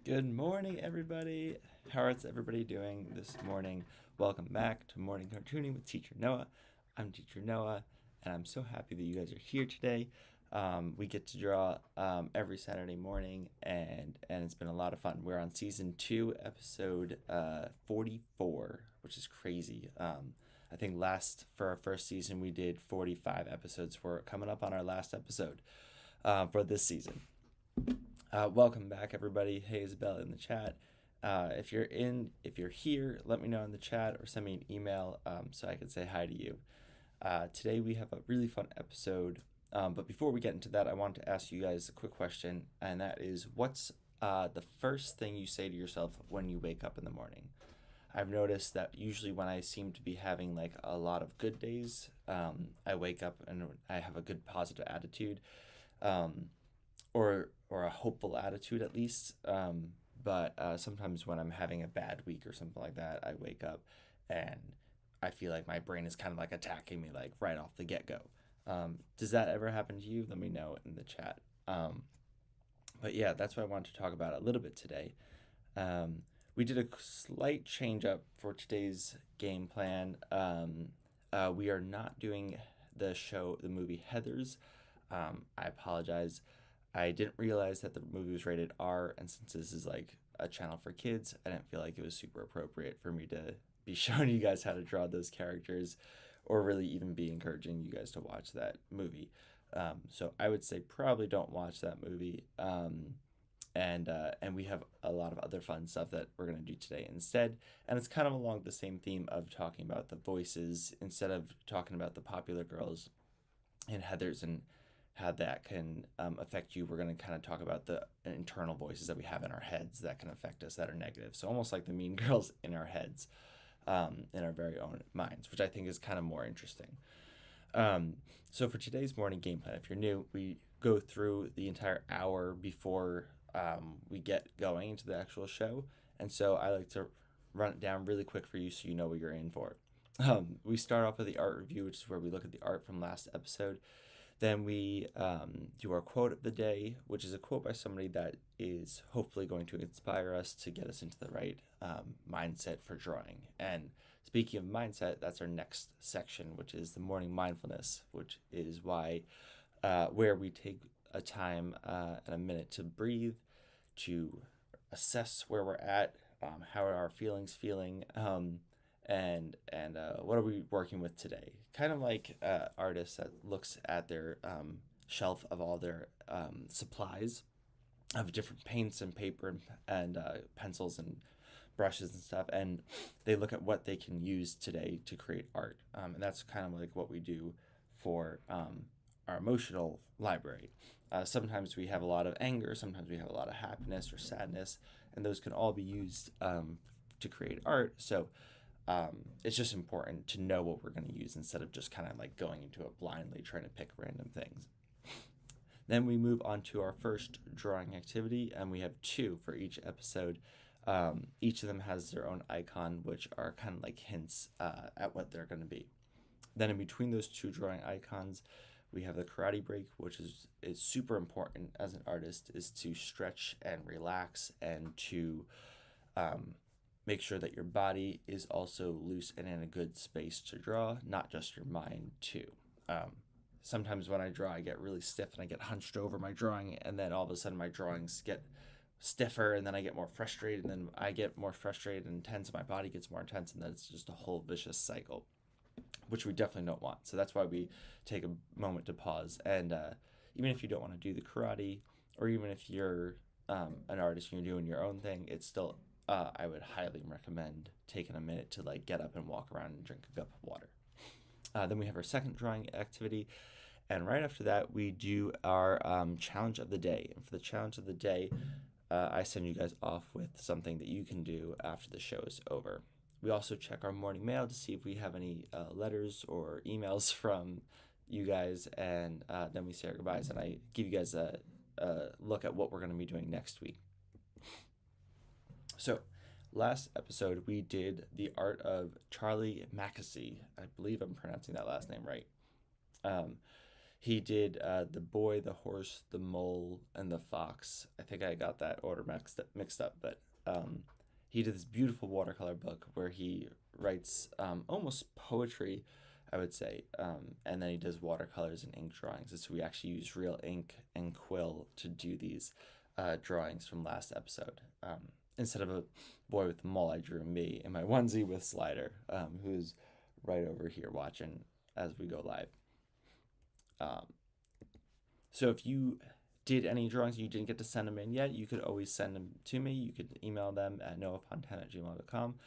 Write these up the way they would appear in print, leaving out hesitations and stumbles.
Good morning, everybody. How is everybody doing this morning? Welcome back to Morning Cartooning with Teacher Noah. I'm Teacher Noah, and I'm so happy that you guys are here today. We get to draw every Saturday morning, and it's been a lot of fun. We're on season 2, episode 44, which is crazy. I think for our first season we did 45 episodes. We're coming up on our last episode for this season. Welcome back, everybody. Hey, Isabella in the chat. If you're here, let me know in the chat or send me an email so I can say hi to you. Today we have a really fun episode, but before we get into that, I want to ask you guys a quick question, and that is, what's the first thing you say to yourself when you wake up in the morning? I've noticed that usually when I seem to be having like a lot of good days, I wake up and I have a good positive attitude. Or a hopeful attitude at least. But sometimes when I'm having a bad week or something like that, I wake up and I feel like my brain is kind of like attacking me like right off the get-go. Does that ever happen to you? Let me know in the chat. But yeah, that's what I wanted to talk about a little bit today. We did a slight change up for today's game plan. We are not doing the movie Heathers. I apologize. I didn't realize that the movie was rated R, and since this is like a channel for kids, I didn't feel like it was super appropriate for me to be showing you guys how to draw those characters, or really even be encouraging you guys to watch that movie. So I would say probably don't watch that movie. And we have a lot of other fun stuff that we're going to do today instead. And it's kind of along the same theme of talking about the voices instead of talking about the popular girls in Heathers and how that can affect you. We're going to kind of talk about the internal voices that we have in our heads that can affect us, that are negative. So almost like the mean girls in our heads, in our very own minds, which I think is kind of more interesting. So for today's morning game plan, if you're new, we go through the entire hour before we get going into the actual show. And so I like to run it down really quick for you so you know what you're in for. We start off with the art review, which is where we look at the art from last episode. Then we do our quote of the day, which is a quote by somebody that is hopefully going to inspire us to get us into the right mindset for drawing. And speaking of mindset, that's our next section, which is the morning mindfulness, which is where we take a time and a minute to breathe, to assess where we're at, how are our feelings feeling, and what are we working with today? Kind of like artists that looks at their shelf of all their supplies of different paints and paper and pencils and brushes and stuff, and they look at what they can use today to create art. And that's kind of like what we do for our emotional library. Sometimes we have a lot of anger, sometimes we have a lot of happiness or sadness, and those can all be used to create art. So it's just important to know what we're going to use instead of just kind of like going into it blindly trying to pick random things. Then we move on to our first drawing activity, and we have 2 for each episode. Each of them has their own icon, which are kind of like hints at what they're going to be. Then in between those 2 drawing icons, we have the karate break, which is super important as an artist, is to stretch and relax and to make sure that your body is also loose and in a good space to draw, not just your mind too. Sometimes when I draw, I get really stiff and I get hunched over my drawing, and then all of a sudden my drawings get stiffer, and then I get more frustrated, and then I get more frustrated and intense, and my body gets more intense, and then it's just a whole vicious cycle, which we definitely don't want. So that's why we take a moment to pause. And even if you don't want to do the karate, or even if you're an artist and you're doing your own thing, it's still I would highly recommend taking a minute to like get up and walk around and drink a cup of water. Then we have our second drawing activity, and right after that we do our challenge of the day. And for the challenge of the day, I send you guys off with something that you can do after the show is over. We also check our morning mail to see if we have any letters or emails from you guys, and then we say our goodbyes, and I give you guys a look at what we're going to be doing next week. So last episode we did the art of Charlie Mackesy. I believe I'm pronouncing that last name right. He did the boy, the horse, the mole, and the fox. I think I got that order mixed up, but he did this beautiful watercolor book where he writes almost poetry, I would say, and then he does watercolors and ink drawings. And so we actually use real ink and quill to do these drawings from last episode. Instead of a boy with a mole, I drew me in my onesie with Slider, who's right over here watching as we go live. So if you did any drawings and you didn't get to send them in yet, you could always send them to me. You could email them at noahfontaine@gmail.com,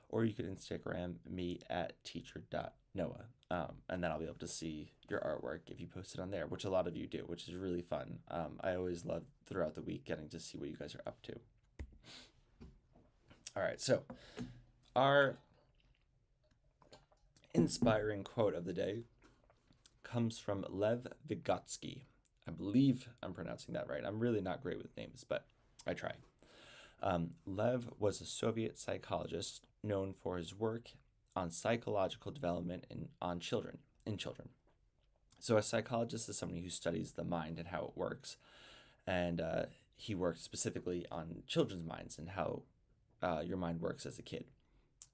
or you could Instagram me at teacher.noah. And then I'll be able to see your artwork if you post it on there, which a lot of you do, which is really fun. I always love throughout the week getting to see what you guys are up to. All right, so our inspiring quote of the day comes from Lev Vygotsky. I believe I'm pronouncing that right. I'm really not great with names, but I try. Lev was a Soviet psychologist known for his work on psychological development in children. So a psychologist is somebody who studies the mind and how it works, and he worked specifically on children's minds and how your mind works as a kid.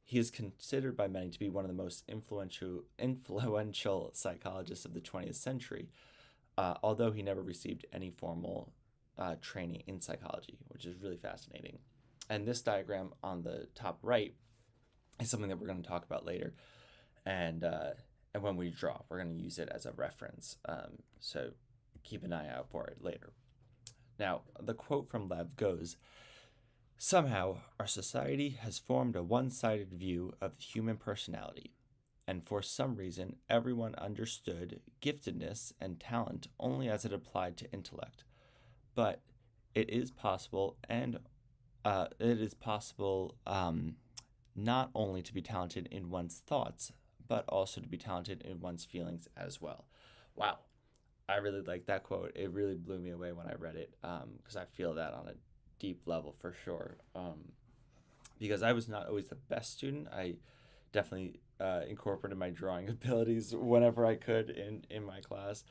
He is considered by many to be one of the most influential psychologists of the 20th century, although he never received any formal training in psychology, which is really fascinating. And this diagram on the top right is something that we're going to talk about later. And when we draw, we're going to use it as a reference. So keep an eye out for it later. Now, the quote from Lev goes, "Somehow, our society has formed a one-sided view of the human personality, and for some reason, everyone understood giftedness and talent only as it applied to intellect. But it is possible, not only to be talented in one's thoughts, but also to be talented in one's feelings as well." Wow, I really like that quote. It really blew me away when I read it, because I feel that on a deep level for sure. Because I was not always the best student. I definitely incorporated my drawing abilities whenever I could in my class.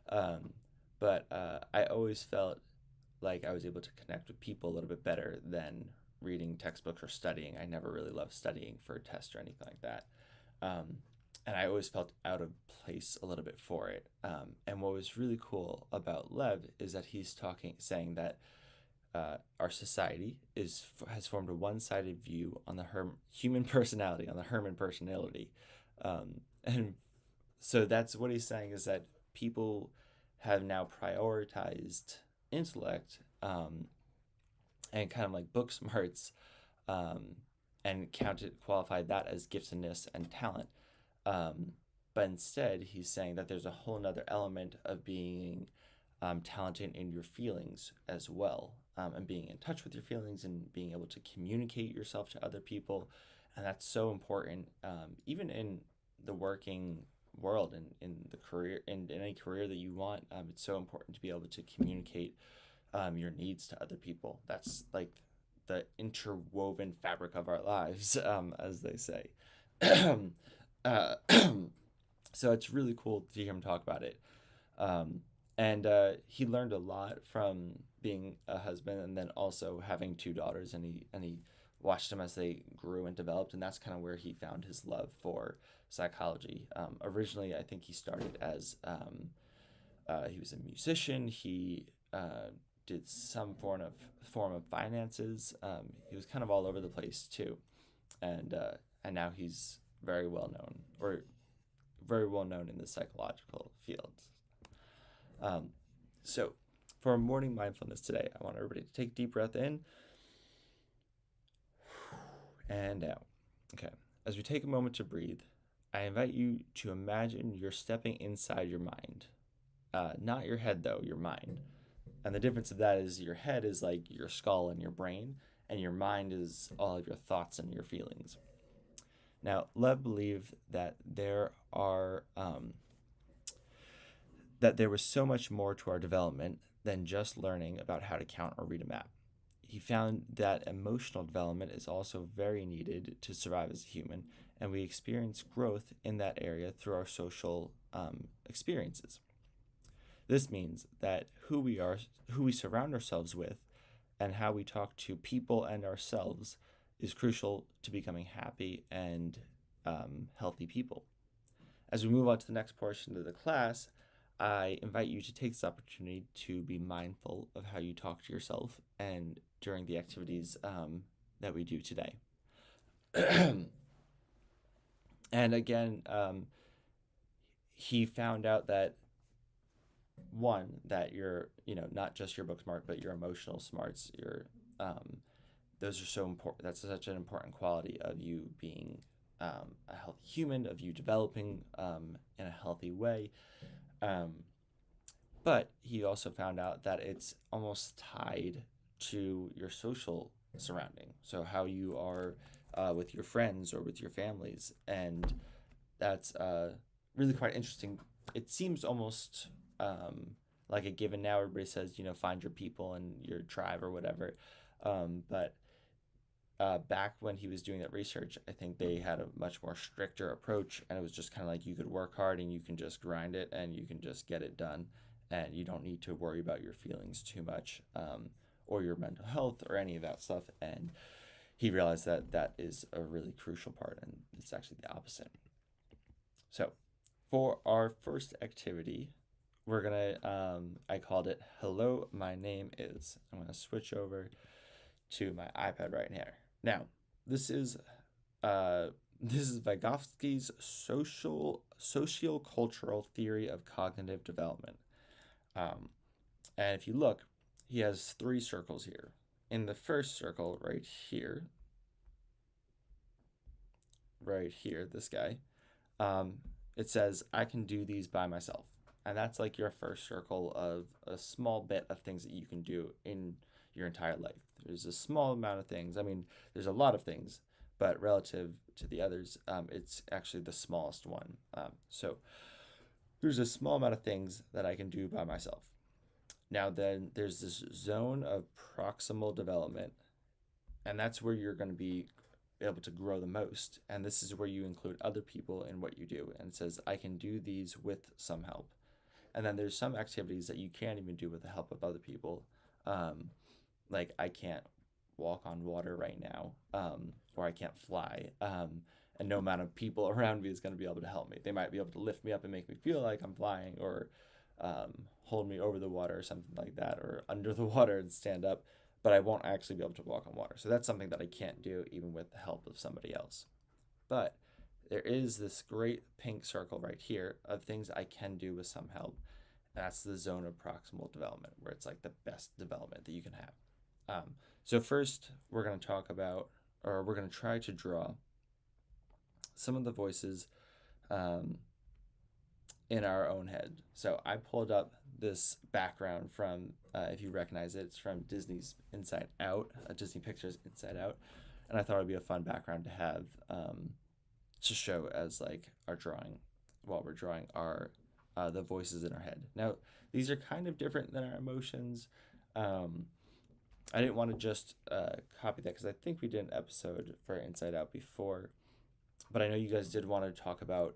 But I always felt like I was able to connect with people a little bit better than reading textbooks or studying. I never really loved studying for a test or anything like that. And I always felt out of place a little bit for it. And what was really cool about Lev is that he's saying that our society has formed a one-sided view on the human personality, on the Herman personality. And so that's what he's saying, is that people have now prioritized intellect and kind of like book smarts, and qualified that as giftedness and talent. But instead, he's saying that there's a whole nother element of being talented in your feelings as well, and being in touch with your feelings and being able to communicate yourself to other people. And that's so important, even in the working world and in the career, in any career that you want. It's so important to be able to communicate your needs to other people. That's like the interwoven fabric of our lives, as they say. So it's really cool to hear him talk about it. And he learned a lot from being a husband and then also having two daughters, and he watched them as they grew and developed, and that's kind of where he found his love for psychology. Originally, I think he started as he was a musician. He did some form of finances. He was kind of all over the place too, and now he's very well known in the psychological fields. So for our morning mindfulness today, I want everybody to take a deep breath in and out. Okay. As we take a moment to breathe, I invite you to imagine you're stepping inside your mind. Not your head, though, your mind. And the difference of that is your head is like your skull and your brain, and your mind is all of your thoughts and your feelings. Now, Lev believed that there was so much more to our development than just learning about how to count or read a map. He found that emotional development is also very needed to survive as a human, and we experience growth in that area through our social experiences. This means that who we are, who we surround ourselves with, and how we talk to people and ourselves is crucial to becoming happy and healthy people. As we move on to the next portion of the class, I invite you to take this opportunity to be mindful of how you talk to yourself and during the activities that we do today. And again, he found out that that you're, not just your book smart, but your emotional smarts, those are so important. That's such an important quality of you being a healthy human, of you developing in a healthy way. But he also found out that it's almost tied to your social surrounding. So how you are with your friends or with your families. And that's really quite interesting. It seems almost like a given now. Everybody says, find your people and your tribe or whatever. But back when he was doing that research, I think they had a much more stricter approach, and it was just kind of like you could work hard and you can just grind it and you can just get it done, and you don't need to worry about your feelings too much, or your mental health or any of that stuff. And he realized that that is a really crucial part, and it's actually the opposite. So for our first activity, we're gonna I called it Hello, My Name Is. I'm gonna switch over to my iPad right here. Now, this is Vygotsky's sociocultural theory of cognitive development. And if you look, he has 3 circles here. In the first circle right here, this guy, it says, I can do these by myself. And that's like your first circle of a small bit of things that you can do in your entire life. There's a small amount of things. I mean, there's a lot of things, but relative to the others, it's actually the smallest one. So there's a small amount of things that I can do by myself. Now then, there's this zone of proximal development, and that's where you're going to be able to grow the most. And this is where you include other people in what you do. And it says, I can do these with some help. And then there's some activities that you can't even do with the help of other people. Like I can't walk on water right now, or I can't fly. And no amount of people around me is going to be able to help me. They might be able to lift me up and make me feel like I'm flying, or hold me over the water or something like that, or under the water and stand up, but I won't actually be able to walk on water. So that's something that I can't do even with the help of somebody else. But there is this great pink circle right here of things I can do with some help. That's the zone of proximal development, where it's like the best development that you can have. So first, we're going to talk about, or we're going to try to draw some of the voices in our own head. So I pulled up this background from, if you recognize it, it's from Disney's Inside Out, Disney Pictures Inside Out. And I thought it'd be a fun background to have to show as like our drawing, while we're drawing our the voices in our head. Now, these are kind of different than our emotions. I didn't want to just copy that because I think we did an episode for Inside Out before, but I know you guys did want to talk about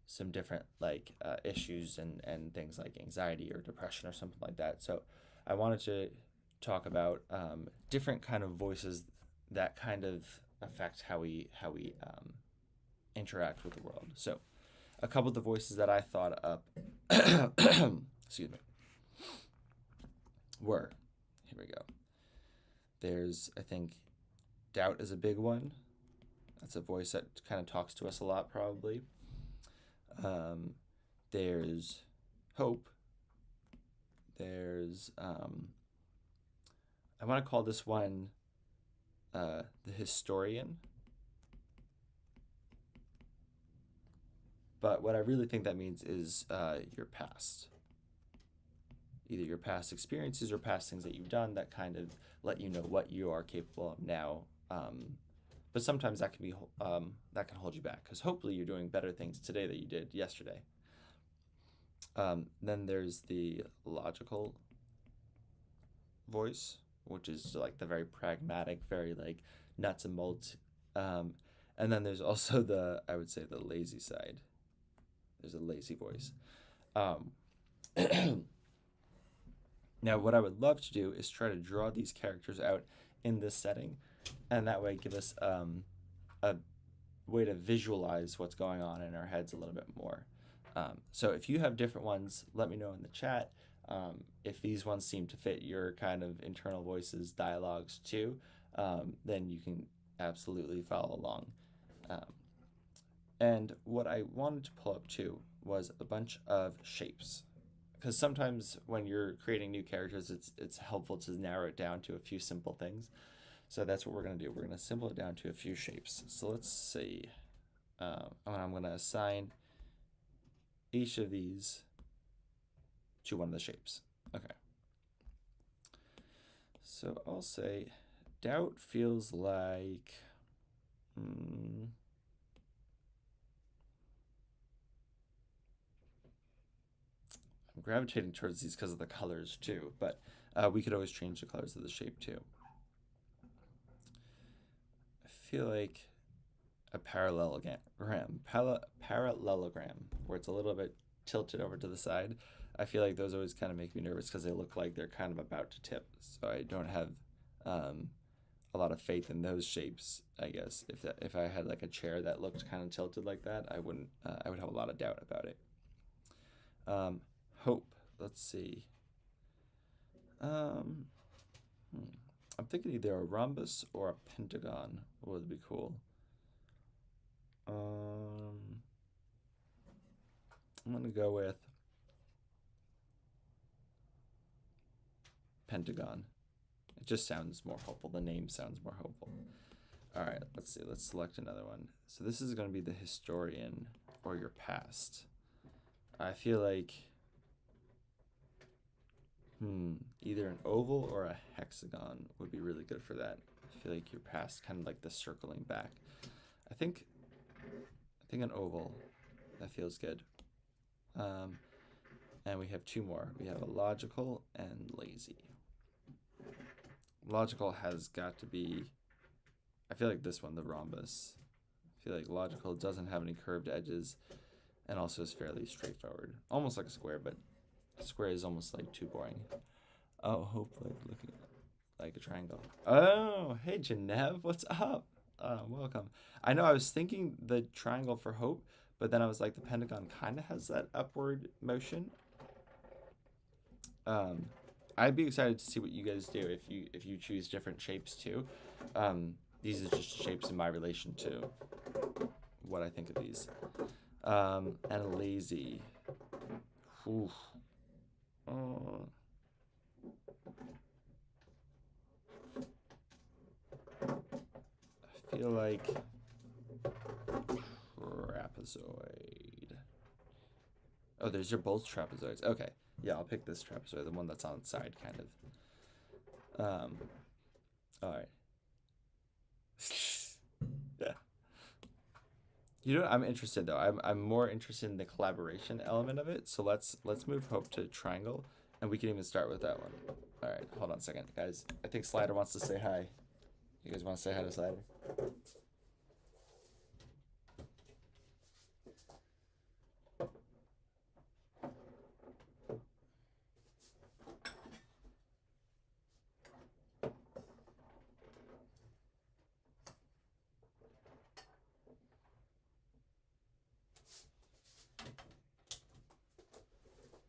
some different like issues and things like anxiety or depression or something like that. So I wanted to talk about different kind of voices that kind of affect how we interact with the world. So a couple of the voices that I thought up excuse me, were, here we go. There's, I think, doubt is a big one. That's a voice that kind of talks to us a lot, probably. There's hope. There's, I want to call this one the historian. But what I really think that means is your past. Either your past experiences or past things that you've done that kind of let you know what you are capable of now. But sometimes that can be that can hold you back, because hopefully you're doing better things today than you did yesterday. Then there's the logical voice, which is like the very pragmatic, very like nuts and bolts. And then there's also I would say the lazy side. There's a lazy voice. Um, Now, what I would love to do is try to draw these characters out in this setting, and that way give us a way to visualize what's going on in our heads a little bit more. So if you have different ones, let me know in the chat. If these ones seem to fit your kind of internal voices, dialogues too, then you can absolutely follow along. Um, and what I wanted to pull up too was a bunch of shapes, because sometimes when you're creating new characters, it's helpful to narrow it down to a few simple things. So that's what we're gonna do. We're gonna simple it down to a few shapes. So let's see. I'm gonna assign each of these to one of the shapes. Okay. So I'll say doubt feels like. I'm gravitating towards these because of the colors too, but we could always change the colors of the shape too. I feel like a parallelogram, where it's a little bit tilted over to the side. I feel like those always kind of make me nervous because they look like they're kind of about to tip. So I don't have a lot of faith in those shapes. I guess if I had like a chair that looked kind of tilted like that, I wouldn't. I would have a lot of doubt about it. Hope. Let's see. I'm thinking either a rhombus or a pentagon would be cool. I'm gonna go with pentagon. It just sounds more hopeful. The name sounds more hopeful. All right, let's see. Let's select another one. So this is gonna be the historian or your past. I feel like either an oval or a hexagon would be really good for that. I feel like your past, kind of like the circling back. I think an oval. That feels good. And we have two more. We have a logical and lazy. Logical has got to be, I feel like this one, the rhombus. I feel like logical doesn't have any curved edges and also is fairly straightforward. Almost like a square, but a square is almost like too boring. Oh, hopefully looking like a triangle. Oh, hey, Genev, what's up? Welcome. I know I was thinking the triangle for hope, but then I was like, the pentagon kind of has that upward motion. I'd be excited to see what you guys do if you choose different shapes too. These are just shapes in my relation to what I think of these. And lazy. Oof. I feel like trapezoid. Oh, there's your both trapezoids. Okay. Yeah, I'll pick this trapezoid, the one that's on the side, kind of. All right. Yeah. You know what? I'm interested though. I'm more interested in the collaboration element of it. So let's move hope to triangle, and we can even start with that one. All right, hold on a second, guys. I think Slider wants to say hi. You guys want to say hi to Slider?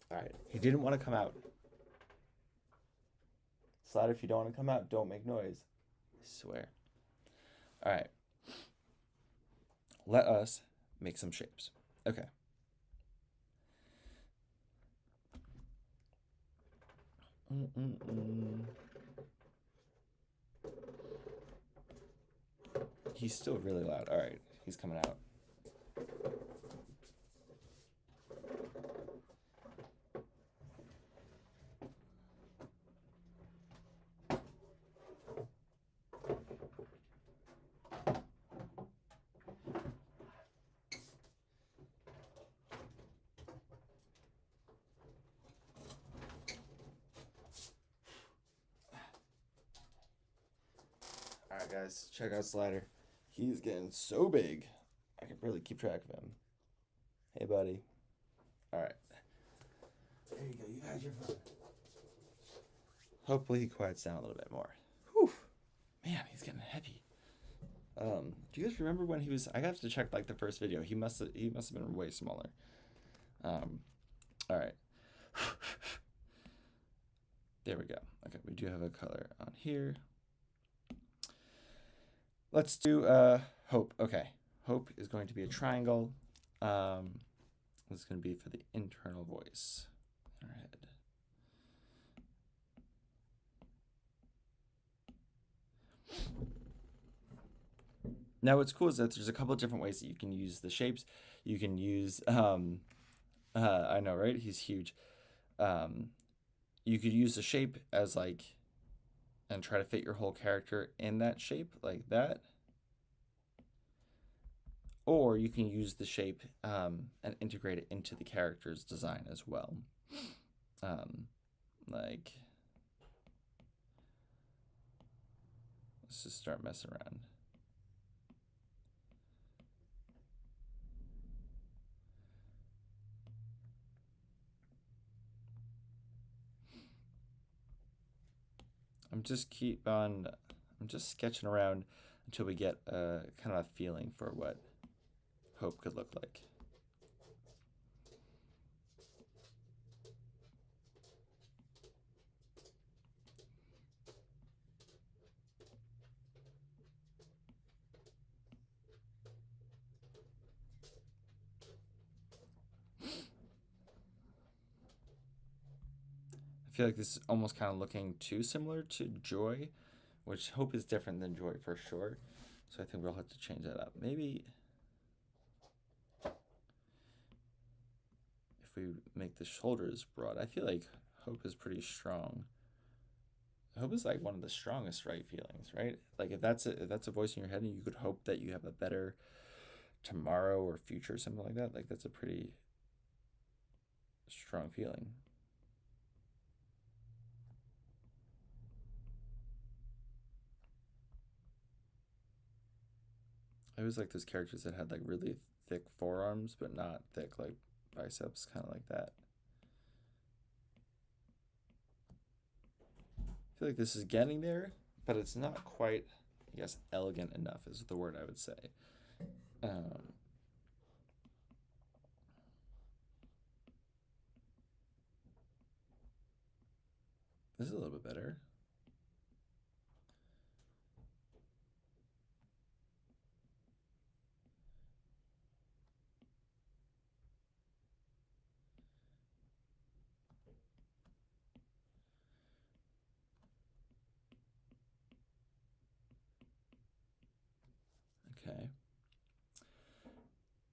All right. He didn't want to come out. Slider, if you don't want to come out, don't make noise. I swear. All right. Let us make some shapes. Okay. He's still really loud. All right. He's coming out. All right, guys. Check out Slider. He's getting so big, I can barely keep track of him. Hey, buddy. All right. There you go. You had your fun. Hopefully he quiets down a little bit more. Whew. Man, he's getting heavy. Do you guys remember when he was? I have to check like the first video. He must have been way smaller. All right. There we go. Okay, we do have a color on here. Let's do Hope. Okay, Hope is going to be a triangle. This is going to be for the internal voice. All right. Now what's cool is that there's a couple of different ways that you can use the shapes. You can use, I know, right? He's huge. You could use the shape as like, and try to fit your whole character in that shape like that. Or you can use the shape and integrate it into the character's design as well. Like, let's just start messing around. I'm just sketching around until we get a kind of a feeling for what Hope could look like. I feel like this is almost kind of looking too similar to Joy, which Hope is different than Joy for sure. So I think we'll have to change that up. Maybe if we make the shoulders broad, I feel like Hope is pretty strong. Hope is like one of the strongest right feelings, right? Like if that's a voice in your head and you could hope that you have a better tomorrow or future, something like that, like that's a pretty strong feeling. I always like those characters that had like really thick forearms, but not thick like biceps, kind of like that. I feel like this is getting there, but it's not quite, I guess, elegant enough is the word I would say. This is a little bit better. Okay.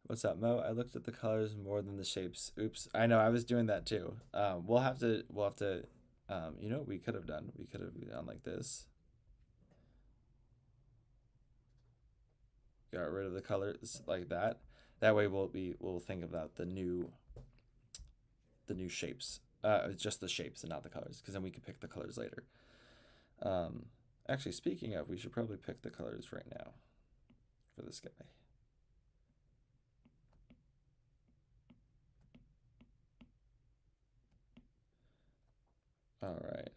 What's up, Mo? I looked at the colors more than the shapes. Oops. I know, I was doing that too. We'll have to, you know what we could have done? We could have done like this. Got rid of the colors like that. That way we'll think about the new shapes. Just the shapes and not the colors, because then we can pick the colors later. Actually, speaking of, we should probably pick the colors right now for this guy. All right.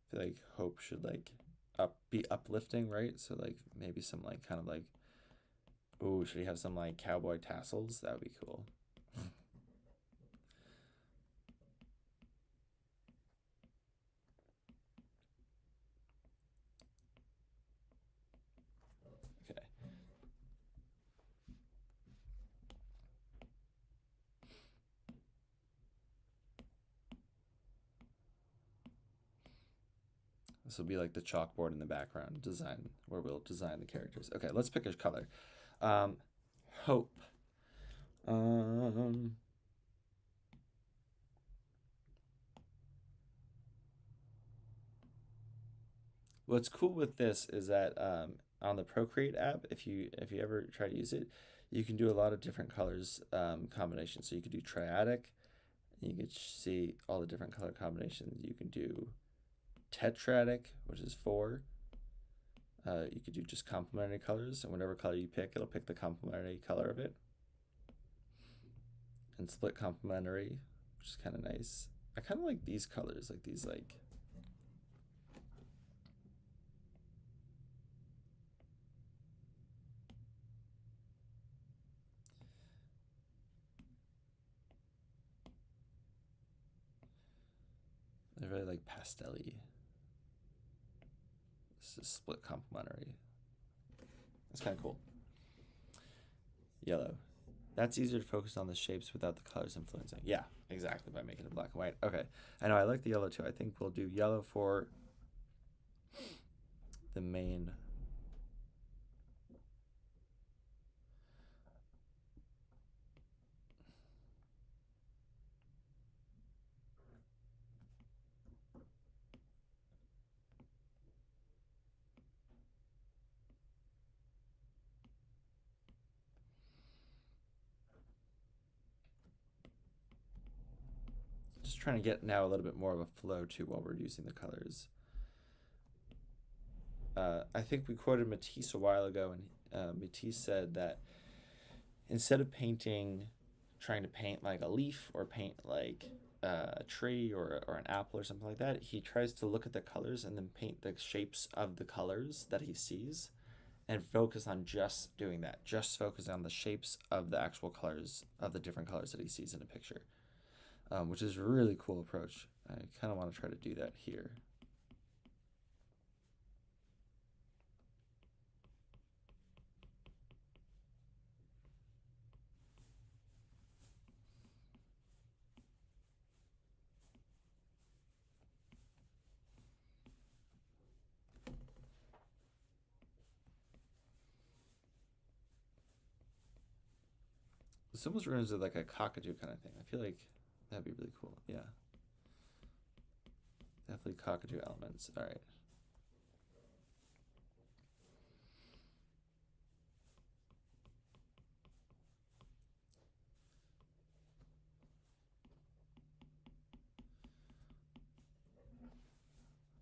I feel like Hope should like be uplifting, right? So like maybe some like kind of like, ooh, should he have some like cowboy tassels? That would be cool. Okay. This will be like the chalkboard in the background design where we'll design the characters. Okay, let's pick a color. Hope. What's cool with this is that on the Procreate app, if you ever try to use it, You can do a lot of different colors combinations. So you could do triadic. You can see all the different color combinations. You can do tetradic, which is 4. You could do just complementary colors, and whatever color you pick, it'll pick the complementary color of it. And split complementary, which is kind of nice. I kind of like these colors, like these they're really like pastel-y. This is split complementary. That's kind of cool. Yellow. That's easier to focus on the shapes without the colors influencing. Yeah, exactly, by making it black and white. Okay, I know, I like the yellow too. I think we'll do yellow for the main. Just trying to get now a little bit more of a flow to while we're using the colors. I think we quoted Matisse a while ago, and Matisse said that instead of trying to paint like a leaf or paint like a tree or an apple or something like that, he tries to look at the colors and then paint the shapes of the colors that he sees and focus on just doing that, just focus on the shapes of the actual colors of the different colors that he sees in a picture, which is a really cool approach. I kind of want to try to do that here. This almost reminds me of like a cockatoo kind of thing. I feel like that'd be really cool. Yeah. Definitely cockatoo elements. All right.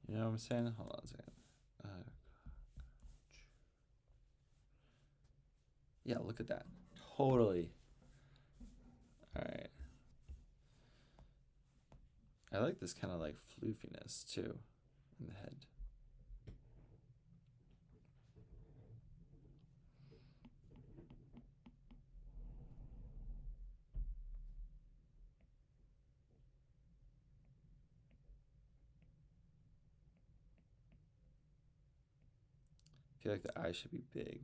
You know what I'm saying? Hold on a second. Yeah, look at that. Totally. All right. I like this kind of like floofiness too in the head. I feel like the eye should be big.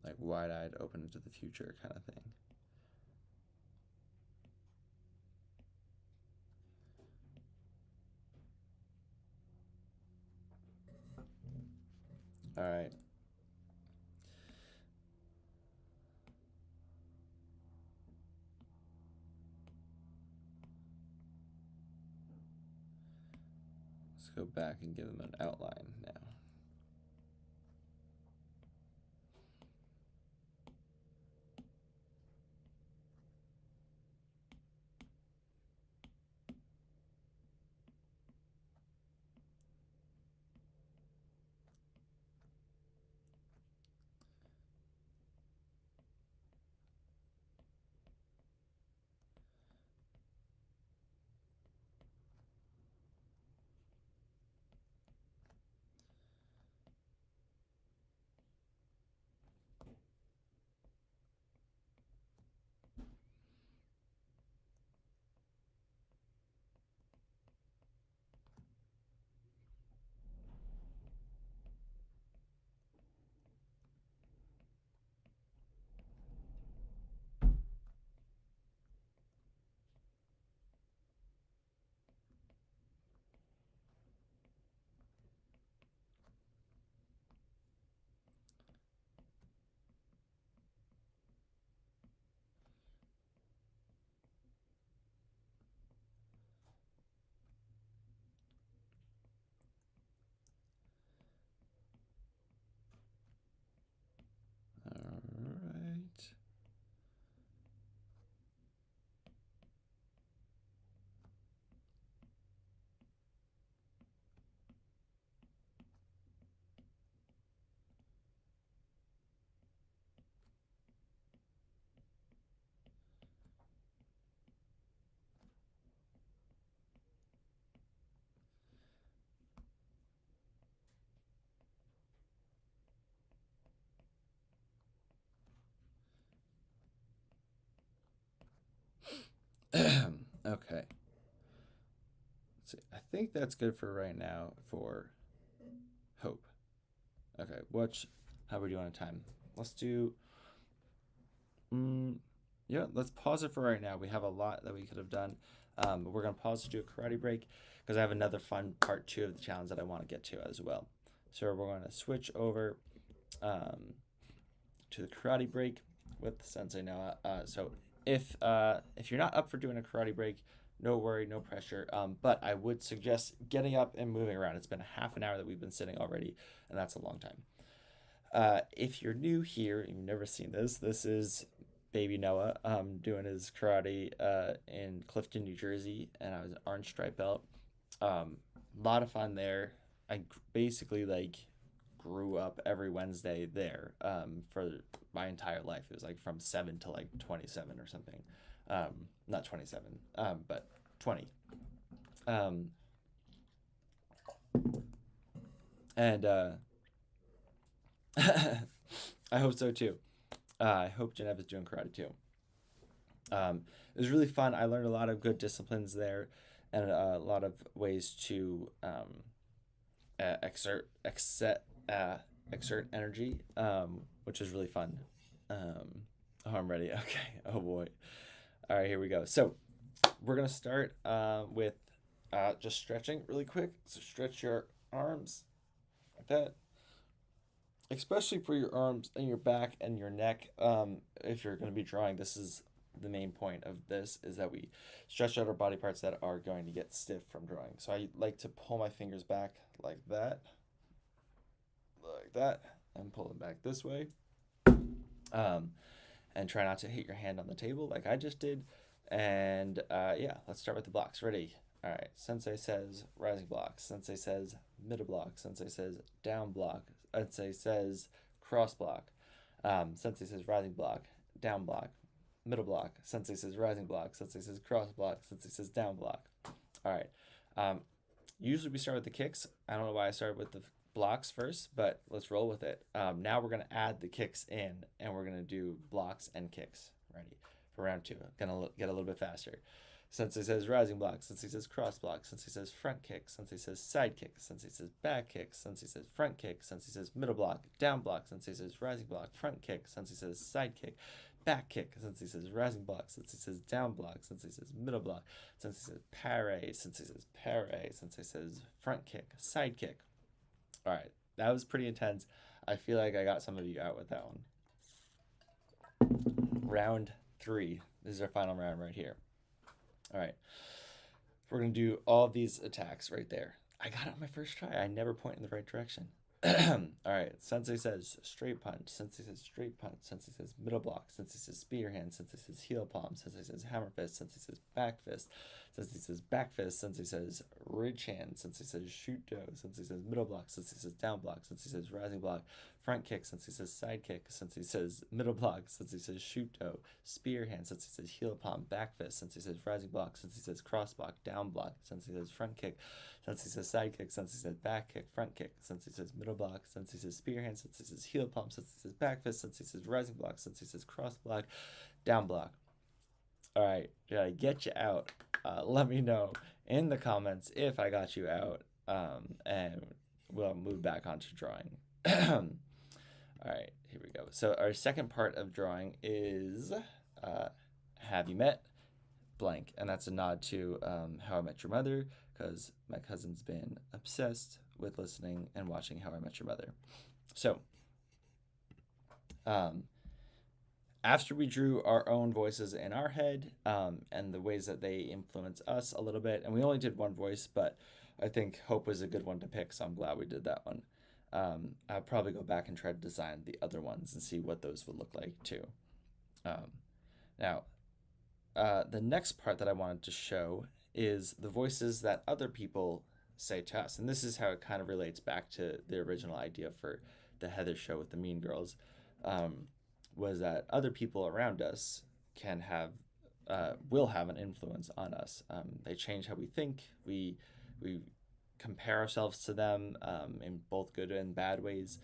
Like wide-eyed, open into the future kind of thing. All right. Let's go back and give them an outline now. think that's good for right now for Hope. Okay, how are we doing on time? Let's do, yeah, let's pause it for right now. We have a lot that we could have done. But we're going to pause to do a karate break because I have another fun part 2 of the challenge that I want to get to as well. So we're going to switch over to the karate break with Sensei Noah. So if you're not up for doing a karate break, no worry, no pressure. But I would suggest getting up and moving around. It's been half an hour that we've been sitting already, and that's a long time. If you're new here, you've never seen this. This is baby Noah doing his karate in Clifton, New Jersey, and I was an orange stripe belt. A lot of fun there. I basically grew up every Wednesday there for my entire life. It was like from 7 to 27 or something. Not 27, but 20. And I hope so too. I hope Geneva's doing karate too. It was really fun. I learned a lot of good disciplines there and a lot of ways to exert energy, which was really fun. I'm ready. Okay. Oh boy. All right, here we go. So we're going to start with just stretching really quick. So stretch your arms like that, especially for your arms and your back and your neck. If you're going to be drawing, this is the main point of this, is that we stretch out our body parts that are going to get stiff from drawing. So I like to pull my fingers back like that, and pull them back this way. And try not to hit your hand on the table like I just did. And yeah, let's start with the blocks. Ready? All right. Sensei says rising block. Sensei says middle block. Sensei says down block. Sensei says cross block. Sensei says rising block, down block, middle block. Sensei says rising block. Sensei says cross block. Sensei says down block. All right. Usually we start with the kicks. I don't know why I started with the blocks first, but let's roll with it. Now we're going to add the kicks in, and we're going to do blocks and kicks. Ready for round 2. Gonna get a little bit faster. Sensei says rising block. Sensei says cross block. Sensei says front kick. Sensei says side kick. Sensei says back kick. Sensei says front kick. Sensei says middle block, down block. Sensei says rising block, front kick. Sensei says side kick, back kick. Sensei says rising block. Sensei says down block. Sensei says middle block. Sensei says parry. Sensei says parry. Sensei says front kick, side kick. All right, that was pretty intense. I feel like I got some of you out with that one. Round 3. This is our final round right here. All right, we're going to do all of these attacks right there. I got it on my first try. I never point in the right direction. All right, Sensei says straight punch. Sensei says straight punch. Sensei says middle block. Sensei says spear hand. Sensei says heel palm. Sensei says hammer fist. Sensei says back fist. Sensei says back fist. Sensei says ridge hand. Sensei says shoot do. Sensei says middle block. Sensei says down block. Sensei says rising block. Front kick. Sensei says side kick. Sensei says middle block. Sensei says shoot do. Spear hand. Sensei says heel palm. Back fist. Sensei says rising block. Sensei says cross block. Down block. Sensei says front kick. Sensei says side kick. Sensei says back kick. Front kick. Sensei says middle block. Sensei says spear hand. Sensei says heel palm. Sensei says back fist. Sensei says rising block. Sensei says cross block. Down block. All right, did I get you out? Let me know in the comments if I got you out, and we'll move back on to drawing. All right, here we go. So our second part of drawing is Have You Met Blank? And that's a nod to How I Met Your Mother, because my cousin's been obsessed with listening and watching How I Met Your Mother. So, after we drew our own voices in our head and the ways that they influence us a little bit, and we only did one voice, but I think Hope was a good one to pick, so I'm glad we did that one. I'll probably go back and try to design the other ones and see what those would look like too. Now, the next part that I wanted to show is the voices that other people say to us, and this is how it kind of relates back to the original idea for the Heather show with the Mean Girls. Was that other people around us will have an influence on us. They change how we think. We compare ourselves to them in both good and bad ways,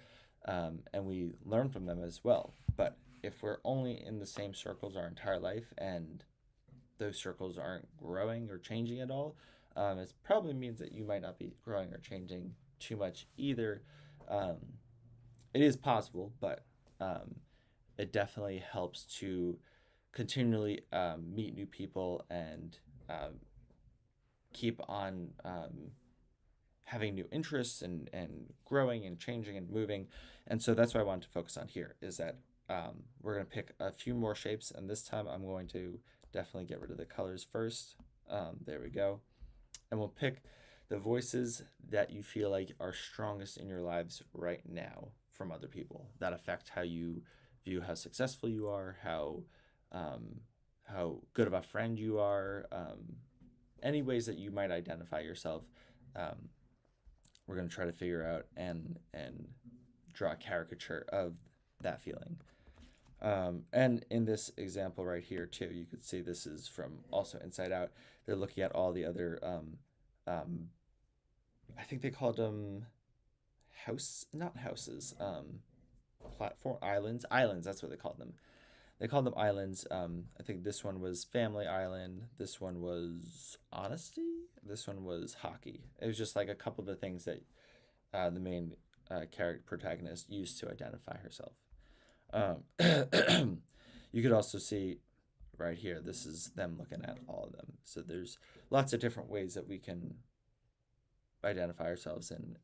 and we learn from them as well. But if we're only in the same circles our entire life and those circles aren't growing or changing at all, It probably means that you might not be growing or changing too much either. Um, it is possible, but it definitely helps to continually meet new people and keep on having new interests and growing and changing and moving. And so that's what I wanted to focus on here is that we're going to pick a few more shapes. And this time I'm going to definitely get rid of the colors first. There we go. And we'll pick the voices that you feel like are strongest in your lives right now from other people that affect how you view how successful you are, how good of a friend you are, any ways that you might identify yourself. We're going to try to figure out and draw a caricature of that feeling. And in this example right here too, you could see this is from also Inside Out. They're looking at all the other, I think they called them not houses, platform islands. That's what they called them. They called them islands. I think this one was Family Island. This one was Honesty. This one was Hockey. It was just like a couple of the things that the main character protagonist used to identify herself. You could also see right here, this is them looking at all of them. So there's lots of different ways that we can identify ourselves and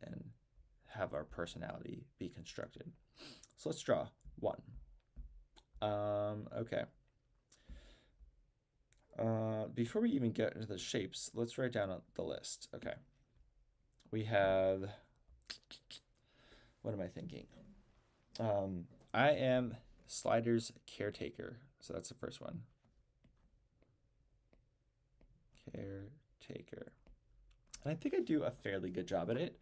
have our personality be constructed. So let's draw one. Okay. Before we even get into the shapes, let's write down the list. Okay. We have, what am I thinking? I am Slider's caretaker. So that's the first one. Caretaker. And I think I do a fairly good job at it.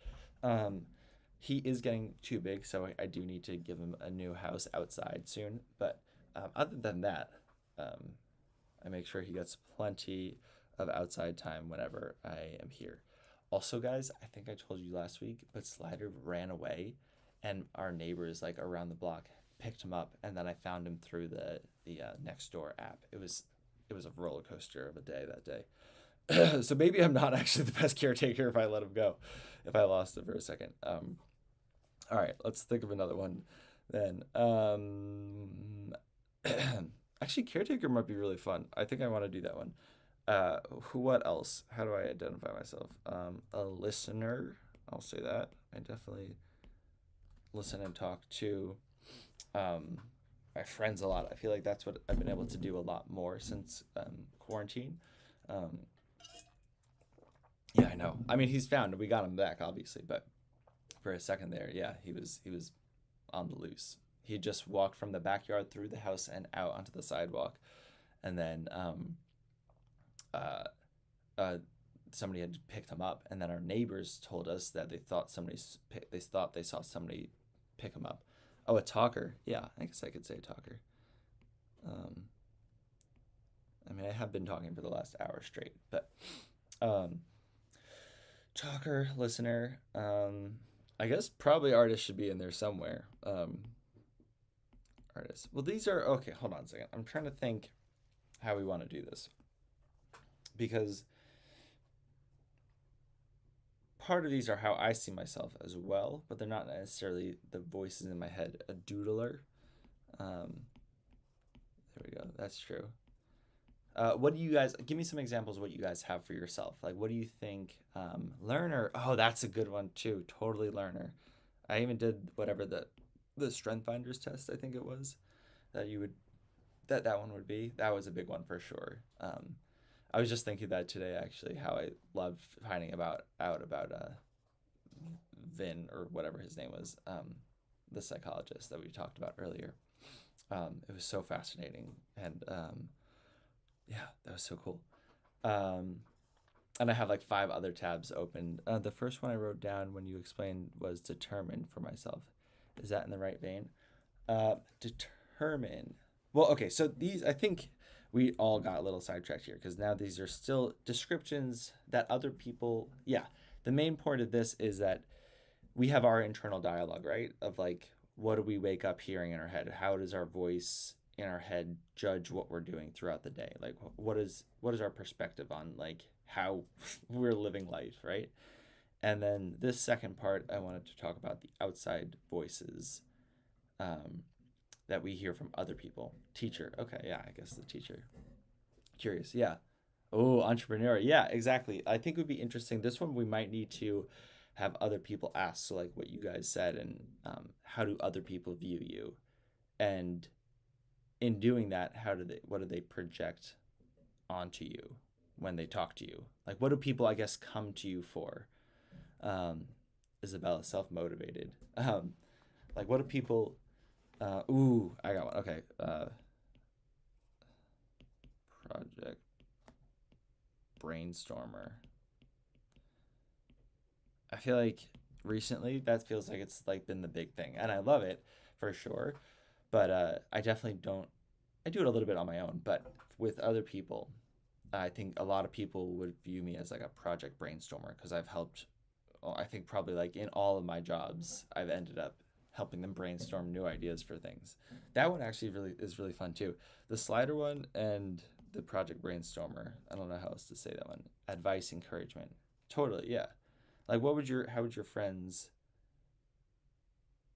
He is getting too big, so I do need to give him a new house outside soon. But other than that, I make sure he gets plenty of outside time whenever I am here. Also, guys, I think I told you last week, but Slider ran away, and our neighbors like around the block picked him up, and then I found him through the Nextdoor app. It was a roller coaster of a day that day. So maybe I'm not actually the best caretaker if I let him go, if I lost him for a second. All right, let's think of another one then. Actually, caretaker might be really fun. I think I want to do that one. What else? How do I identify myself? A listener. I'll say that. I definitely listen and talk to my friends a lot. I feel like that's what I've been able to do a lot more since quarantine. Yeah, I know. I mean, he's found. We got him back, obviously, but for a second there, yeah, he was on the loose. He just walked from the backyard through the house and out onto the sidewalk, and then somebody had picked him up, and then our neighbors told us that they thought they saw somebody pick him up. Oh, a talker. Yeah, I guess I could say talker. I mean, I have been talking for the last hour straight, but talker, listener. I guess probably artist should be in there somewhere. Artist. Well, these are okay. Hold on a second. I'm trying to think how we want to do this, because part of these are how I see myself as well, but they're not necessarily the voices in my head. A doodler. There we go. That's true. What do you guys, give me some examples of what you guys have for yourself? Like, what do you think? Learner. Oh, that's a good one too. Totally learner. I even did whatever the Strength Finders test, I think it was, that one would be. That was a big one for sure. I was just thinking that today, actually, how I loved finding out about Vin, or whatever his name was, the psychologist that we talked about earlier. It was so fascinating, and yeah, that was so cool. And I have like 5 other tabs open. The first one I wrote down when you explained was determined for myself. Is that in the right vein? Determine. Well, okay, so these, I think we all got a little sidetracked here, because now these are still descriptions that other people, yeah. The main point of this is that we have our internal dialogue, right? Of like, what do we wake up hearing in our head? How does our voice in our head judge what we're doing throughout the day. Like what is our perspective on like how we're living life, right? And then this second part, I wanted to talk about the outside voices um, that we hear from other people. Teacher, okay, yeah, I guess the teacher. Curious, yeah. Oh, entrepreneur, yeah, exactly. I think it would be interesting. This one we might need to have other people ask, so like what you guys said, and how do other people view you, and in doing that, what do they project onto you when they talk to you? Like, what do people, I guess, come to you for? Um, Isabella, self motivated. Like, what do people? Ooh, I got one. Okay. Project brainstormer. I feel like recently that feels like it's like been the big thing, and I love it for sure. But I definitely don't. I do it a little bit on my own, but with other people, I think a lot of people would view me as like a project brainstormer because I've helped. Well, I think probably like in all of my jobs, I've ended up helping them brainstorm new ideas for things. That one actually really is really fun too. The slider one and the project brainstormer. I don't know how else to say that one. Advice, encouragement. Totally, yeah. Like, how would your friends,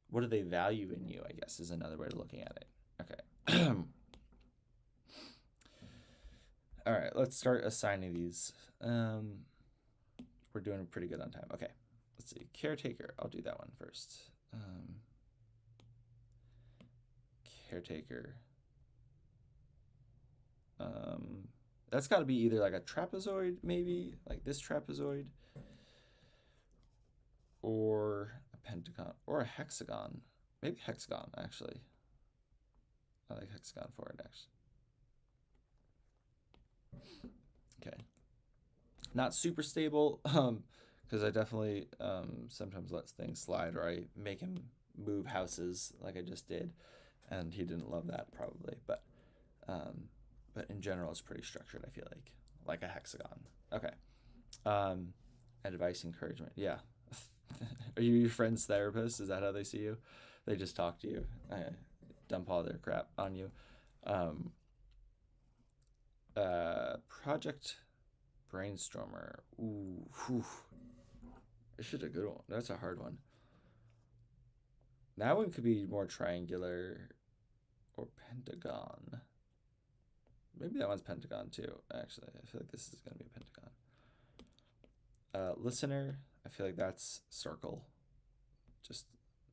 what do they value in you? I guess is another way of looking at it. Okay. All right, let's start assigning these. We're doing pretty good on time. Okay, let's see. Caretaker. I'll do that one first. Caretaker. That's got to be either like a trapezoid, maybe like this trapezoid, or a pentagon, or a hexagon. Maybe hexagon actually. I like hexagon for it actually. Okay. Not super stable, because I definitely sometimes let things slide, or I make him move houses like I just did, and he didn't love that probably. But in general, it's pretty structured. I feel like a hexagon. Okay. Advice, encouragement. Yeah. Are you your friend's therapist? Is that how they see you? They just talk to you, dump all their crap on you. Um, Project brainstormer. Ooh, whew. This is a good one. That's a hard one. That one could be more triangular or pentagon. Maybe that one's pentagon too, actually. I feel like this is going to be a pentagon. Listener, I feel like that's circle. Just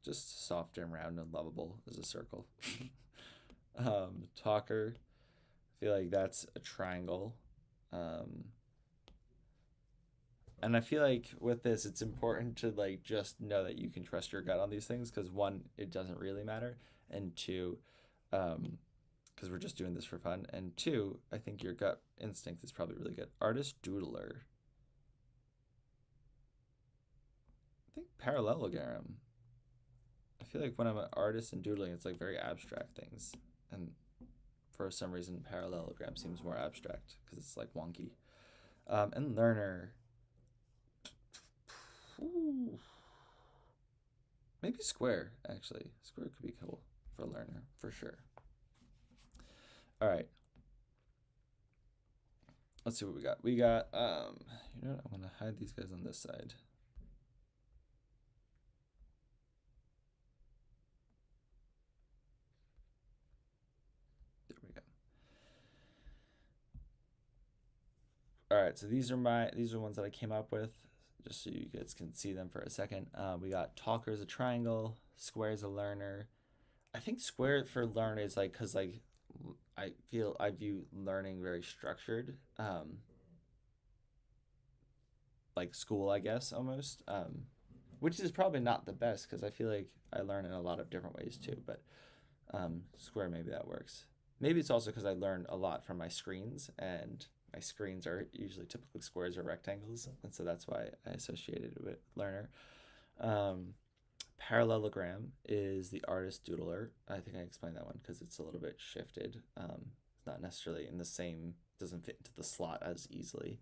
just soft and round and lovable as a circle. Talker, I feel like that's a triangle. Um, and I feel like with this, it's important to like just know that you can trust your gut on these things because one, it doesn't really matter, and two, because we're just doing this for fun, and two, I think your gut instinct is probably really good. Artist doodler, I think parallelogram. I feel like when I'm an artist and doodling, it's like very abstract things, and for some reason, parallelogram seems more abstract because it's like wonky. And learner, ooh, maybe square actually. Square could be cool for learner for sure. All right, let's see what we got. We got you know what? I'm gonna hide these guys on this side. There we go. All right, so these are ones that I came up with, just so you guys can see them for a second. We got talker is a triangle, square is a learner. I think square for learner is like because like I view learning very structured, like school I guess almost, which is probably not the best because I feel like I learn in a lot of different ways too. But square maybe that works. Maybe it's also because I learn a lot from my screens and my screens are usually typically squares or rectangles, and so that's why I associated it with learner. Um, Parallelogram is the artist doodler. I think I explained that one because it's a little bit shifted. It's not necessarily in the same, doesn't fit into the slot as easily.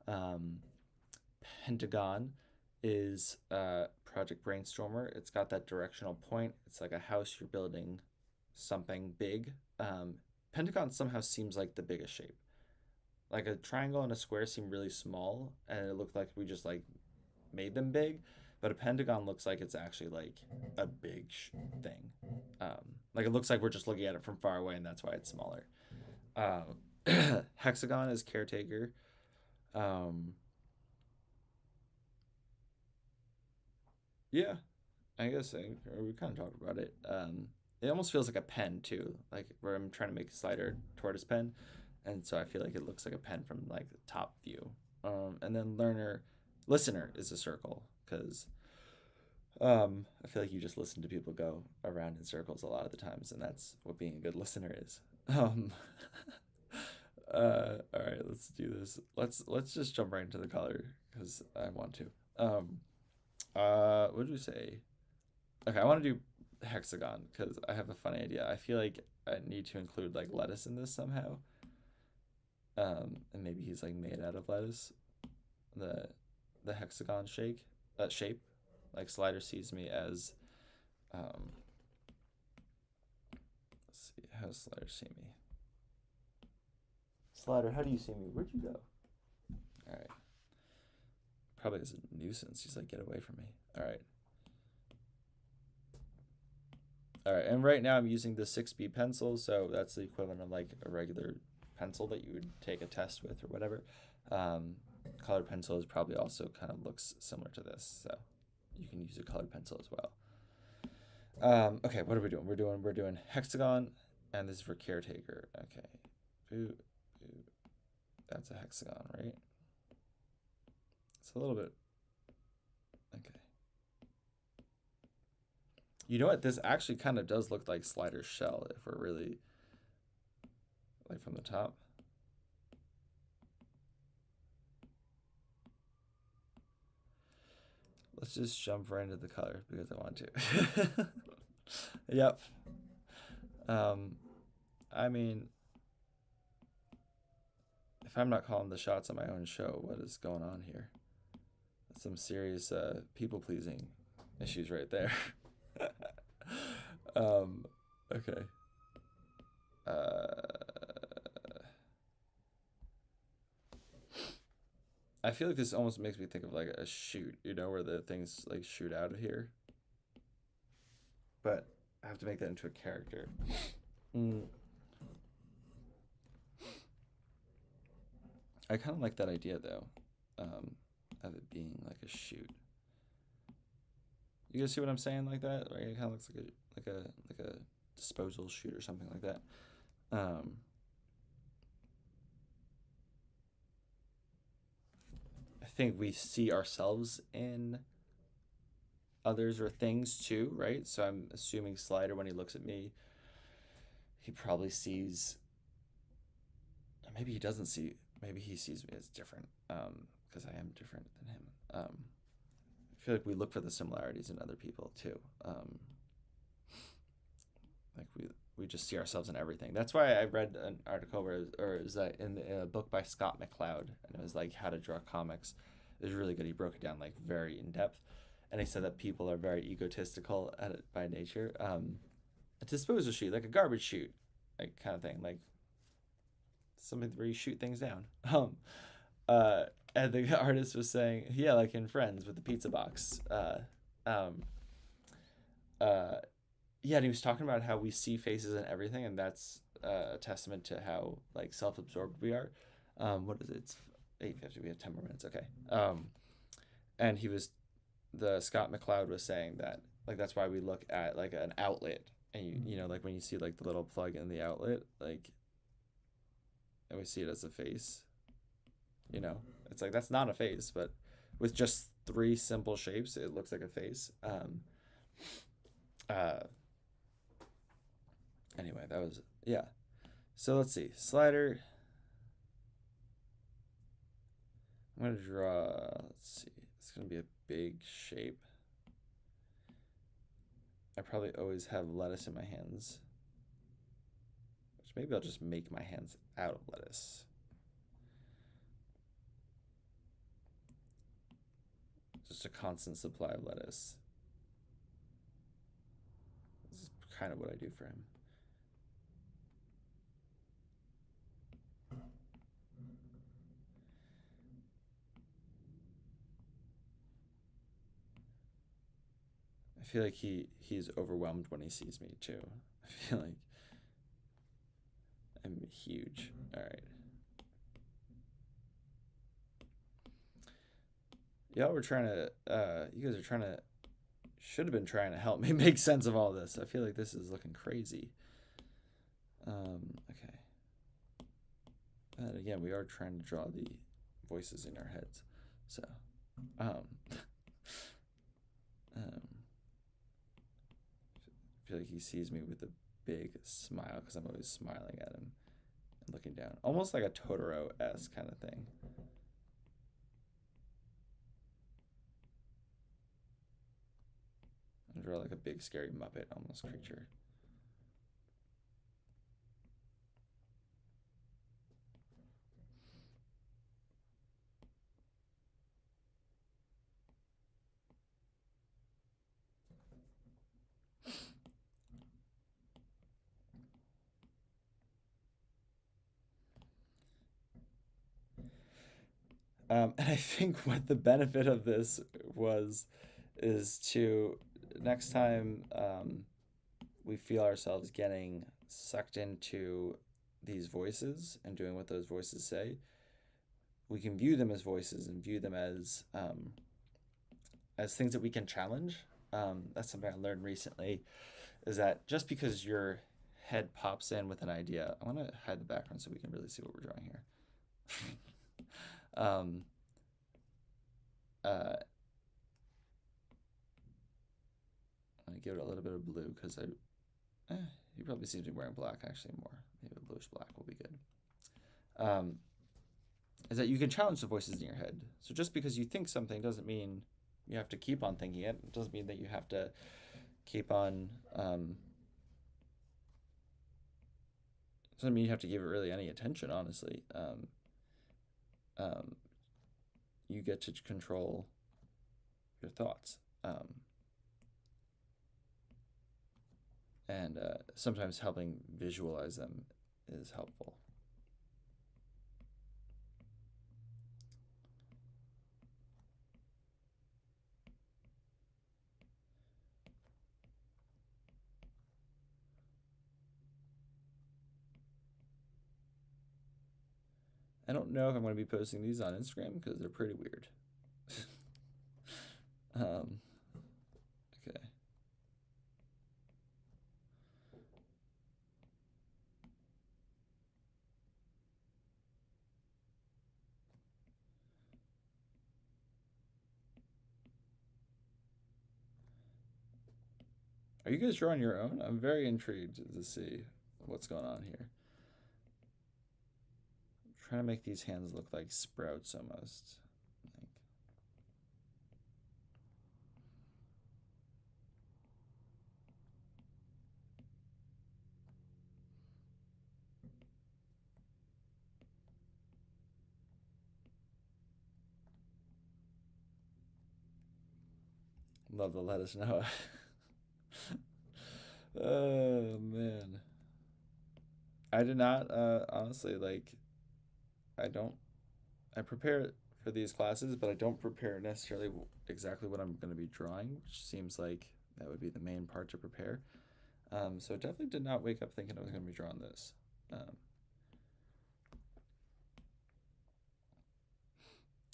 Um, Pentagon is Project Brainstormer. It's got that directional point. It's like a house you're building something big. Pentagon somehow seems like the biggest shape. Like a triangle and a square seem really small, and it looked like we just like made them big. But a pentagon looks like it's actually like a big thing. Like it looks like we're just looking at it from far away, and that's why it's smaller. Hexagon is caretaker. Um, yeah, I guess we kind of talked about it. It almost feels like a pen too, like where I'm trying to make a slider tortoise pen, and so I feel like it looks like a pen from like the top view. And then listener is a circle because I feel like you just listen to people go around in circles a lot of the times, and that's what being a good listener is. Um, all right, let's do this. Let's just jump right into the color because I want to. What did we say? Okay, I want to do hexagon because I have a funny idea. I feel like I need to include like lettuce in this somehow. And maybe he's like made out of lettuce. The the hexagon shape. Like Slider sees me as let's see, how does Slider see me? Slider, how do you see me? Where'd you go? Alright. Probably as a nuisance. He's like, get away from me. Alright. Alright, and right now I'm using the 6B pencil, so that's the equivalent of like a regular pencil that you would take a test with or whatever. Colored pencil is probably also kind of looks similar to this, so you can use a colored pencil as well. Okay, what are we doing? We're doing hexagon, and this is for caretaker. Okay, boo, boo. That's a hexagon, right? It's a little bit. Okay. You know what? This actually kind of does look like Slider's shell if we're really like from the top. Let's just jump right into the color because I want to. Yep. I mean, if I'm not calling the shots on my own show, what is going on here? That's some serious people pleasing issues right there. Okay. I feel like this almost makes me think of like a shoot, you know, where the things like shoot out of here. But I have to make that into a character. I kind of like that idea though, of it being like a shoot. You guys see what I'm saying like that? Right? It kind of looks like a disposal shoot or something like that. I think we see ourselves in others or things too, right? So I'm assuming Slider, when he looks at me, he probably sees. Maybe he doesn't see. Maybe he sees me as different, because I am different than him. I feel like we look for the similarities in other people too. Like we just see ourselves in everything. That's why I read an article or is that in a book by Scott McCloud, and it was like how to draw comics. It was really good. He broke it down like very in depth, and he said that people are very egotistical at it by nature. A disposal chute, like a garbage chute, like kind of thing, like something where you shoot things down. And the artist was saying, yeah, like in Friends with the pizza box. Yeah, and he was talking about how we see faces and everything, and that's a testament to how like self-absorbed we are. What is it? It's 8:50. We have 10 more minutes. Okay. And the Scott McCloud was saying that like that's why we look at like an outlet, and you know like when you see like the little plug in the outlet, like, and we see it as a face. You know, it's like that's not a face, but with just three simple shapes, it looks like a face. Anyway, that was, yeah. So let's see. Slider. I'm going to draw, let's see. It's going to be a big shape. I probably always have lettuce in my hands. Which maybe I'll just make my hands out of lettuce. Just a constant supply of lettuce. This is kind of what I do for him. I feel like he's overwhelmed when he sees me too. I feel like I'm huge. All right. Y'all were trying to, you guys are trying to, should have been trying to help me make sense of all this. I feel like this is looking crazy. Okay. And again, we are trying to draw the voices in our heads. So, I feel like he sees me with a big smile because I'm always smiling at him and looking down. Almost like a Totoro-esque kind of thing. I draw like a big scary Muppet almost creature. And I think what the benefit of this is to next time we feel ourselves getting sucked into these voices and doing what those voices say, we can view them as voices and view them as things that we can challenge. That's something I learned recently, is that just because your head pops in with an idea, I want to hide the background so we can really see what we're drawing here. I'm gonna give it a little bit of blue because he probably seems to be wearing black actually more. Maybe a bluish black will be good. Is that you can challenge the voices in your head. So just because you think something doesn't mean you have to keep on thinking it. It doesn't mean that you have to keep on. Doesn't mean you have to give it really any attention, honestly. You get to control your thoughts. And sometimes helping visualize them is helpful. I don't know if I'm going to be posting these on Instagram because they're pretty weird. Okay. Are you guys drawing your own? I'm very intrigued to see what's going on here. I'm trying to make these hands look like sprouts almost. Love to let us know. Oh man. I did not honestly I prepare for these classes, but I don't prepare necessarily exactly what I'm going to be drawing, which seems like that would be the main part to prepare. So definitely did not wake up thinking I was going to be drawing this.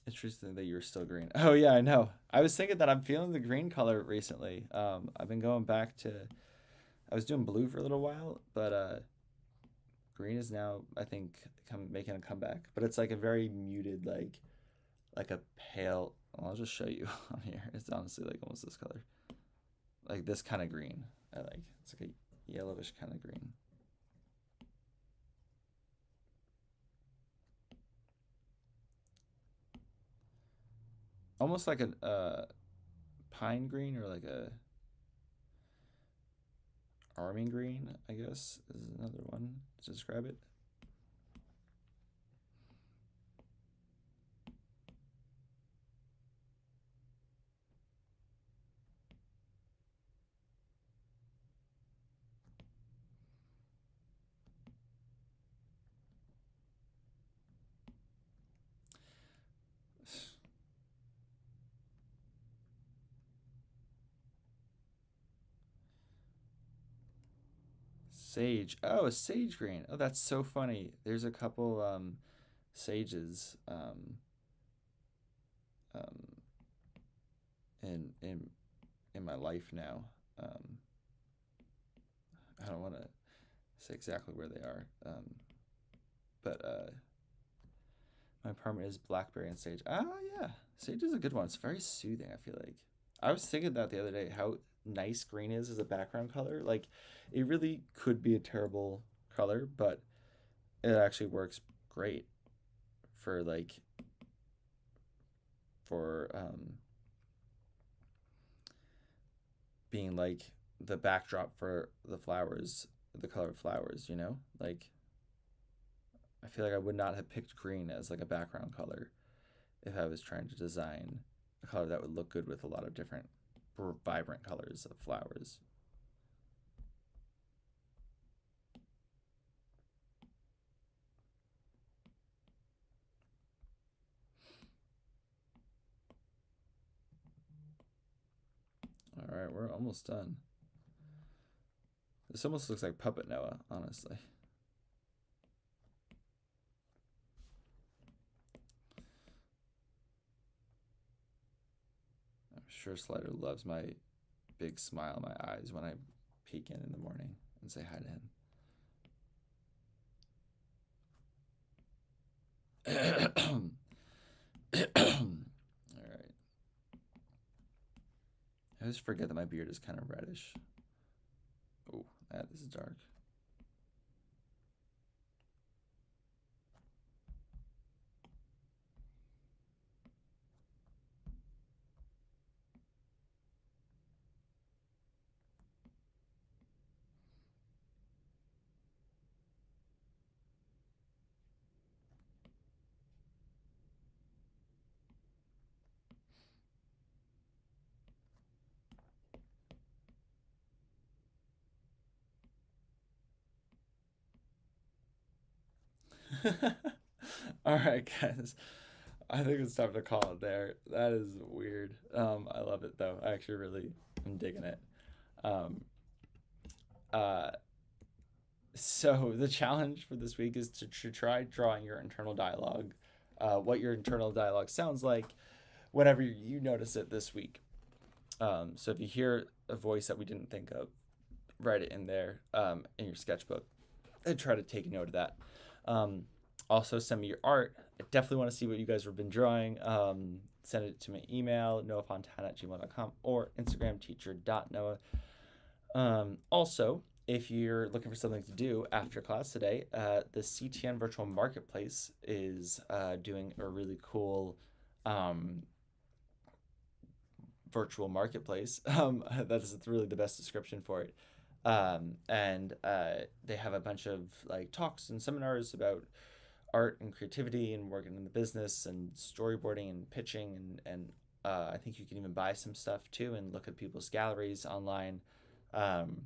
Interesting that you're still green. Oh yeah, I know. I was thinking that I'm feeling the green color recently. I've been going back to, I was doing blue for a little while, but green is now, I think, making a comeback. But it's like a very muted, like a pale. Well, I'll just show you on here. It's honestly like almost this color, like this kind of green. I like. It's like a yellowish kind of green. Almost like a pine green or like a army green, I guess, is another one to describe it. Sage. Oh, a sage green. Oh, that's so funny. There's a couple sages um in my life now. Um, I don't want to say exactly where they are. But my apartment is blackberry and sage. Ah, yeah, sage is a good one. It's very soothing. I feel like I was thinking that the other day. How nice green is as a background color. Like, it really could be a terrible color, but it actually works great for for being like the backdrop for the flowers, the color of flowers. You know, like I feel like I would not have picked green as like a background color if I was trying to design a color that would look good with a lot of different vibrant colors of flowers. All right, we're almost done. This almost looks like Puppet Noah, honestly. I'm sure Slider loves my big smile in my eyes when I peek in the morning and say hi to him. All right. I always forget that my beard is kind of reddish. Oh, that is dark. All right, guys. I think it's time to call it there. That is weird. I love it though. I actually really am digging it. Um, uh, so the challenge for this week is to try drawing your internal dialogue, what your internal dialogue sounds like whenever you notice it this week. So if you hear a voice that we didn't think of, write it in there in your sketchbook and try to take note of that. Also, send me your art. I definitely want to see what you guys have been drawing. Send it to my email, noahfontana@gmail.com, or Instagram teacher.noah. Also, if you're looking for something to do after class today, the CTN Virtual Marketplace is doing a really cool virtual marketplace. That's really the best description for it. And they have a bunch of like talks and seminars about art and creativity and working in the business and storyboarding and pitching and I think you can even buy some stuff too and look at people's galleries online. Um,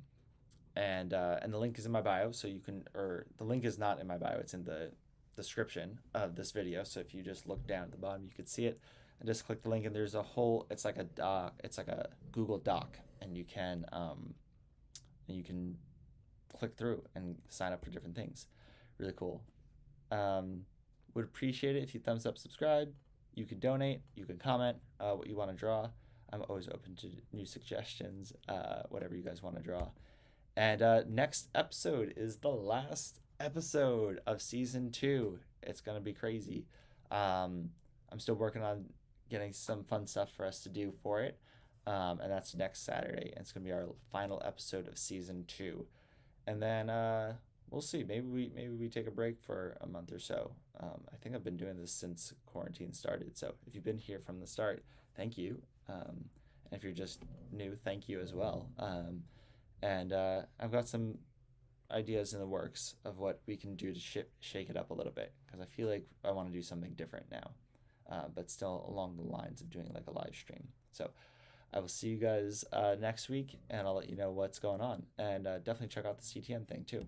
and the link is in my bio, so you can, or the link is not in my bio, it's in the description of this video. So if you just look down at the bottom, you could see it, and just click the link, and there's a whole, it's like a doc, it's like a Google Doc, and you can click through and sign up for different things. Really cool. Um, would appreciate it if you thumbs up, subscribe. You can donate, you can comment what you want to draw. I'm always open to new suggestions, whatever you guys want to draw. And next episode is the last episode of season 2. It's gonna be crazy. I'm still working on getting some fun stuff for us to do for it, and that's next Saturday. And it's gonna be our final episode of season 2, and then we'll see. Maybe we take a break for a month or so. I think I've been doing this since quarantine started. So if you've been here from the start, thank you. And if you're just new, thank you as well. And I've got some ideas in the works of what we can do to shake it up a little bit, because I feel like I want to do something different now, but still along the lines of doing like a live stream. So I will see you guys next week, and I'll let you know what's going on. And definitely check out the CTN thing too.